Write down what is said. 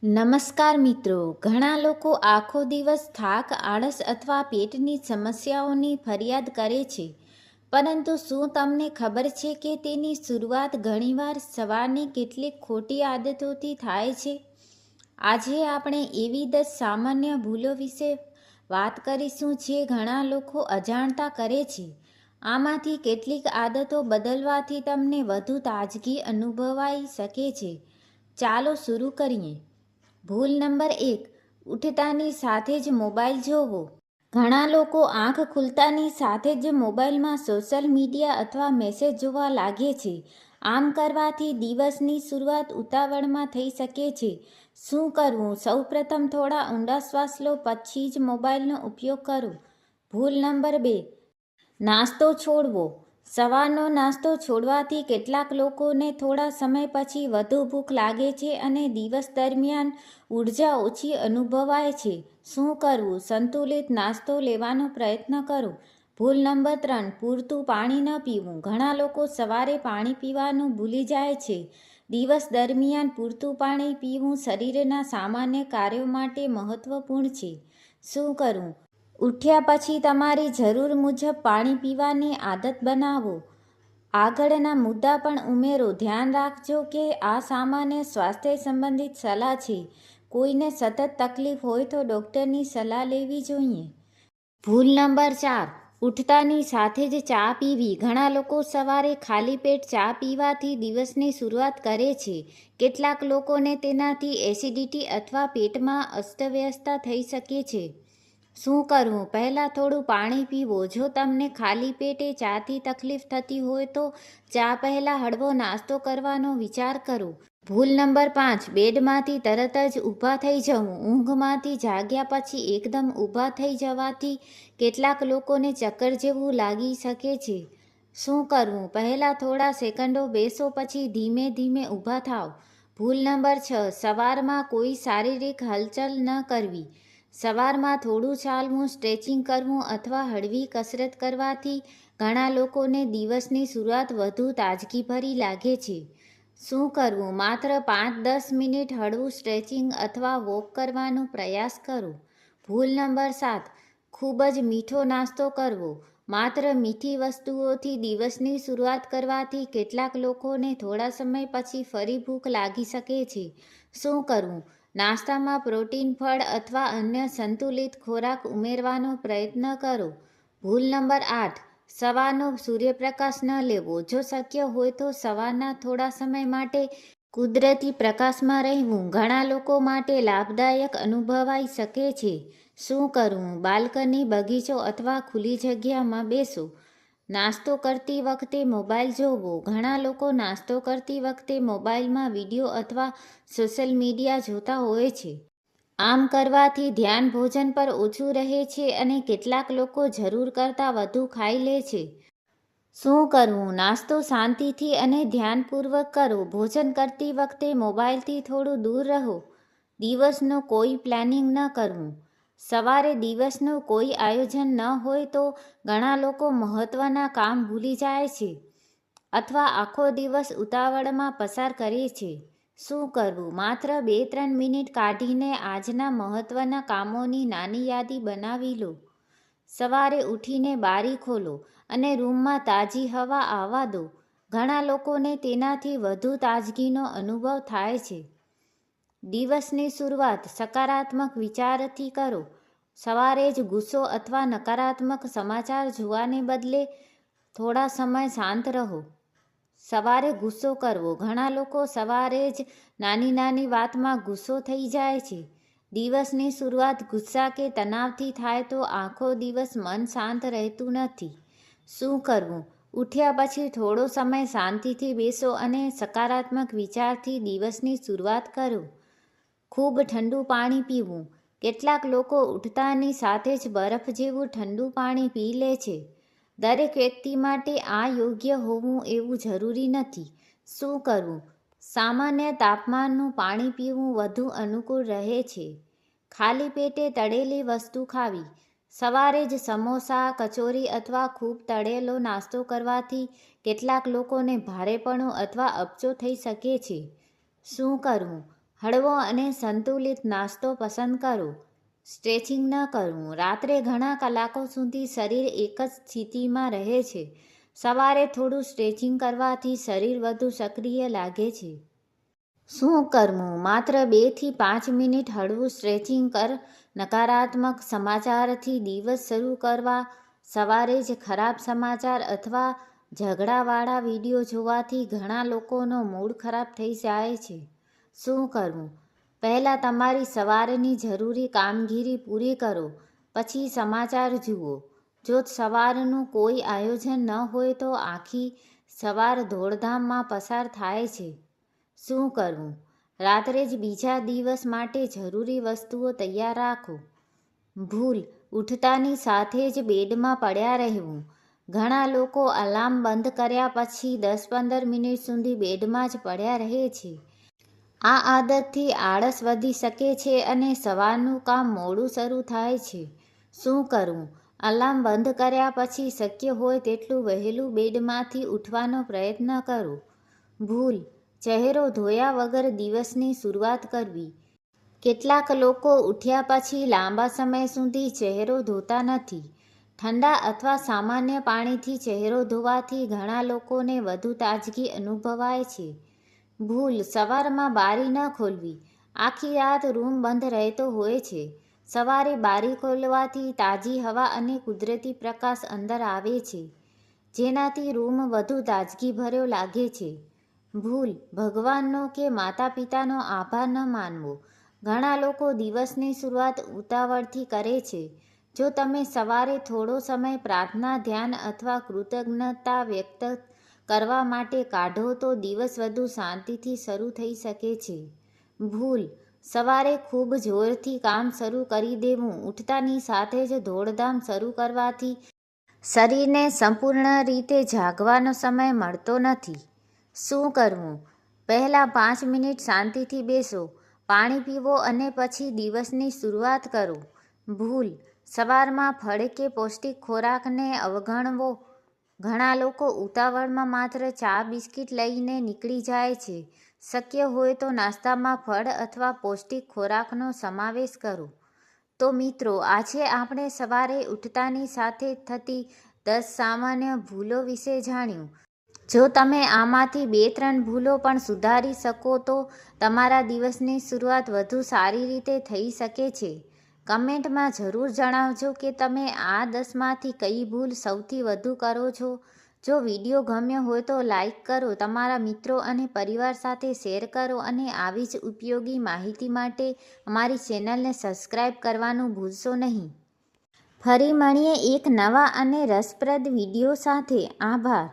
નમસ્કાર મિત્રો, ઘણા લોકો આખો દિવસ થાક, આળસ અથવા પેટની સમસ્યાઓની ફરિયાદ કરે છે. પરંતુ શું તમને ખબર છે કે તેની શરૂઆત ઘણીવાર સવારની કેટલીક ખોટી આદતોથી થાય છે? આજે આપણે એવી 10 સામાન્ય ભૂલો વિશે વાત કરીશું જે ઘણા લોકો અજાણતા કરે છે. આમાંથી કેટલીક આદતો બદલવાથી તમને વધુ તાજગી અનુભવાઈ શકે છે. ચાલો શરૂ કરીએ. ભૂલ નંબર 1, ઉઠતાની સાથે જ મોબાઈલ જોવો. ઘણા લોકો આંખ ખુલતાની સાથે જ મોબાઈલમાં સોશિયલ મીડિયા અથવા મેસેજ જોવા લાગે છે. આમ કરવાથી દિવસની શરૂઆત ઉતાવળમાં થઈ શકે છે. શું કરવું? સૌપ્રથમ થોડા ઊંડા શ્વાસ લો, પછી જ મોબાઈલનો ઉપયોગ કરો. ભૂલ નંબર 2, નાસ્તો છોડવો. સવારનો નાસ્તો છોડવાથી કેટલાક લોકોને થોડા સમય પછી વધુ ભૂખ લાગે છે અને દિવસ દરમિયાન ઉર્જા ઓછી અનુભવાય છે. શું કરવું? સંતુલિત નાસ્તો લેવાનો પ્રયત્ન કરો. ભૂલ નંબર 3, પૂરતું પાણી ન પીવું. ઘણા લોકો સવારે પાણી પીવાનું ભૂલી જાય છે. દિવસ દરમિયાન પૂરતું પાણી પીવું શરીરના સામાન્ય કાર્યો માટે મહત્વપૂર્ણ છે. શું કરવું? ઉઠ્યા પછી તમારી જરૂર મુજબ પાણી પીવાની આદત બનાવો. આગળના મુદ્દા પણ ઉમેરો. ધ્યાન રાખજો કે આ સામાન્ય સ્વાસ્થ્ય સંબંધિત સલાહ છે. કોઈને સતત તકલીફ હોય તો ડૉક્ટરની સલાહ લેવી જોઈએ. ભૂલ નંબર 4, ઉઠતાની સાથે જ ચા પીવી. ઘણા લોકો સવારે ખાલી પેટ ચા પીવાથી દિવસની શરૂઆત કરે છે. કેટલાક લોકોને તેનાથી એસિડિટી અથવા પેટમાં અસ્તવ્યસ્તતા થઈ શકે છે. શું કરવું? પહેલાં થોડું પાણી પીવો. જો તમને ખાલી પેટે ચાથી તકલીફ થતી હોય તો ચા પહેલાં હળવો નાસ્તો કરવાનો વિચાર કરો. ભૂલ નંબર 5, બેડમાંથી તરત જ ઊભા થઈ જવું. ઊંઘમાંથી જાગ્યા પછી એકદમ ઊભા થઈ જવાથી કેટલાક લોકોને ચક્કર જેવું લાગી શકે છે. શું કરવું? પહેલાં થોડા સેકન્ડો બેસો, પછી ધીમે ધીમે ઊભા થાવ. ભૂલ નંબર 6, સવારમાં કોઈ શારીરિક હલચલ ન કરવી. સવારમાં થોડું ચાલવું, સ્ટ્રેચિંગ કરવું અથવા હળવી કસરત કરવાથી ઘણા લોકોને દિવસની શરૂઆત વધુ તાજગીભરી લાગે છે. શું કરવું? માત્ર 5-10 મિનિટ હળવું સ્ટ્રેચિંગ અથવા વોક કરવાનો પ્રયાસ કરો. ભૂલ નંબર 7, ખૂબ જ મીઠો નાસ્તો કરવો. માત્ર મીઠી વસ્તુઓથી દિવસની શરૂઆત કરવાથી કેટલાક લોકોને થોડા સમય પછી ફરી ભૂખ લાગી શકે છે. શું કરવું? નાસ્તામાં પ્રોટીન, ફળ અથવા અન્ય સંતુલિત ખોરાક ઉમેરવાનો પ્રયત્ન કરો. ભૂલ નંબર 8, સવારનો સૂર્યપ્રકાશ ન લેવો. જો શક્ય હોય તો સવારના થોડા સમય માટે કુદરતી પ્રકાશમાં રહેવું ઘણા લોકો માટે લાભદાયક અનુભવાઈ શકે છે. શું કરવું? બાલ્કની, બગીચો અથવા ખુલ્લી જગ્યામાં બેસો. નાસ્તો કરતી વખતે મોબાઈલ જોવો. ઘણા લોકો નાસ્તો કરતી વખતે મોબાઈલમાં વિડીયો અથવા સોશિયલ મીડિયા જોતા હોય છે. આમ કરવાથી ધ્યાન ભોજન પર ઓછું રહે છે અને કેટલાક લોકો જરૂર કરતાં વધુ ખાઈ લે છે. શું કરવું? નાસ્તો શાંતિથી અને ધ્યાનપૂર્વક કરો. ભોજન કરતી વખતે મોબાઈલથી થોડું દૂર રહો. દિવસનો કોઈ પ્લાનિંગ ન કરવું. સવારે દિવસનું કોઈ આયોજન ન હોય તો ઘણા લોકો મહત્ત્વના કામ ભૂલી જાય છે અથવા આખો દિવસ ઉતાવળમાં પસાર કરે છે. શું કરવું? માત્ર 2-3 મિનિટ કાઢીને આજના મહત્ત્વના કામોની નાની યાદી બનાવી લો. સવારે ઉઠીને બારી ખોલો અને રૂમમાં તાજી હવા આવવા દો. ઘણા લોકોને તેનાથી વધુ તાજગીનો અનુભવ થાય છે. દિવસની શરૂઆત સકારાત્મક વિચારથી કરો. સવારે જ ગુસ્સો અથવા નકારાત્મક સમાચાર જોવાને બદલે થોડા સમય શાંત રહો. સવારે ગુસ્સો કરવો. ઘણા લોકો સવારે જ નાની નાની વાતમાં ગુસ્સો થઈ જાય છે. દિવસની શરૂઆત ગુસ્સા કે તણાવથી થાય તો આખો દિવસ મન શાંત રહેતું નથી. શું કરવું? ઉઠ્યા પછી થોડો સમય શાંતિથી બેસો અને સકારાત્મક વિચારથી દિવસની શરૂઆત કરો. ખૂબ ઠંડુ પાણી પીવું. કેટલાક લોકો ઉઠતાની સાથે જ બરફ જેવું ઠંડુ પાણી પી લે છે. દરેક વ્યક્તિ માટે આ યોગ્ય હોવું એવું જરૂરી નથી. શું કરવું? સામાન્ય તાપમાનનું પાણી પીવું વધુ અનુકૂળ રહે છે. ખાલી પેટે તળેલી વસ્તુ ખાવી. સવારે જ સમોસા, કચોરી અથવા ખૂબ તળેલો નાસ્તો કરવાથી કેટલાક લોકોને ભારેપણું અથવા અપચો થઈ શકે છે. શું કરવું? હળવો અને સંતુલિત નાસ્તો પસંદ કરો. સ્ટ્રેચિંગ ન કરવું. રાત્રે ઘણા કલાકો સુધી શરીર એક જ સ્થિતિમાં રહે છે. સવારે થોડું સ્ટ્રેચિંગ કરવાથી શરીર વધુ સક્રિય લાગે છે. શું કરવું? માત્ર 2 થી 5 મિનિટ હળવું સ્ટ્રેચિંગ કર. નકારાત્મક સમાચારથી દિવસ શરૂ કરવા. સવારે જ ખરાબ સમાચાર અથવા ઝઘડાવાળા વિડીયો જોવાથી ઘણા લોકોનો મૂડ ખરાબ થઈ જાય છે. શું કરવું? પહેલાં તમારી સવારની જરૂરી કામગીરી પૂરી કરો, પછી સમાચાર જુઓ. જો સવારનું કોઈ આયોજન ન હોય તો આખી સવાર દોડધામમાં પસાર થાય છે. શું કરવું? રાત્રે જ બીજા દિવસ માટે જરૂરી વસ્તુઓ તૈયાર રાખો. ભૂલ: ઉઠતાની સાથે જ બેડમાં પડ્યા રહેવું. ઘણા લોકો અલાર્મ બંધ કર્યા પછી 10-15 મિનિટ સુધી બેડમાં જ પડ્યા રહે છે. આ આદતથી આળસ વધી શકે છે અને સવારનું કામ મોડું શરૂ થાય છે. શું કરવું? અલાર્મ બંધ કર્યા પછી શક્ય હોય તેટલું વહેલું બેડમાંથી ઉઠવાનો પ્રયત્ન કરો. ભૂલ: ચહેરો ધોયા વગર દિવસની શરૂઆત કરવી. કેટલાક લોકો ઉઠ્યા પછી લાંબા સમય સુધી ચહેરો ધોતા નથી. ઠંડા અથવા સામાન્ય પાણીથી ચહેરો ધોવાથી ઘણા લોકોને વધુ તાજગી અનુભવાય છે. ભૂલ: સવારમાં બારી ન ખોલવી. આખી રાત રૂમ બંધ રહેતો હોય છે. સવારે બારી ખોલવાથી તાજી હવા અને કુદરતી પ્રકાશ અંદર આવે છે, જેનાથી રૂમ વધુ તાજગીભર્યો લાગે છે. ભૂલ: ભગવાનનો કે માતા-પિતાનો આભાર ન માનવો. ઘણા લોકો દિવસની શરૂઆત ઉતાવળથી કરે છે. જો તમે સવારે થોડો સમય પ્રાર્થના, ધ્યાન અથવા કૃતજ્ઞતા વ્યક્ત કરવા માટે કાઢો તો દિવસ વધુ શાંતિથી શરૂ થઈ શકે છે. ભૂલ: સવારે ખૂબ જોરથી કામ શરૂ કરી દેવું. ઉઠતાની સાથે જ દોડધામ શરૂ કરવાથી શરીરને સંપૂર્ણ રીતે જાગવાનો સમય મળતો નથી. શું કરવું? પહેલાં 5 મિનિટ શાંતિથી બેસો, પાણી પીવો અને પછી દિવસની શરૂઆત કરો. ભૂલ: સવારમાં ફળ કે પૌષ્ટિક ખોરાકને અવગણવો. ઘણા લોકો ઉતાવળમાં માત્ર ચા બિસ્કિટ લઈને નીકળી જાય છે. શક્ય હોય તો નાસ્તામાં ફળ અથવા પૌષ્ટિક ખોરાકનો સમાવેશ કરો. તો મિત્રો, આજે આપણે સવારે ઉઠતાની સાથે થતી 10 સામાન્ય ભૂલો વિશે જાણ્યું. જો તમે આમાંથી 2-3 ભૂલો પણ સુધારી શકો તો તમારા દિવસની શરૂઆત વધુ સારી રીતે થઈ શકે છે. કમેન્ટમાં જરૂર જણાવજો કે તમે આ 10માંથી કઈ ભૂલ સૌથી વધુ કરો છો. જો વિડીયો ગમ્યો હોય તો લાઈક કરો, તમારા મિત્રો અને પરિવાર સાથે શેર કરો અને આવી જ ઉપયોગી માહિતી માટે અમારી ચેનલને સબસ્ક્રાઈબ કરવાનું ભૂલશો નહીં. ફરી મળીએ એક નવા અને રસપ્રદ વિડીયો સાથે. આભાર.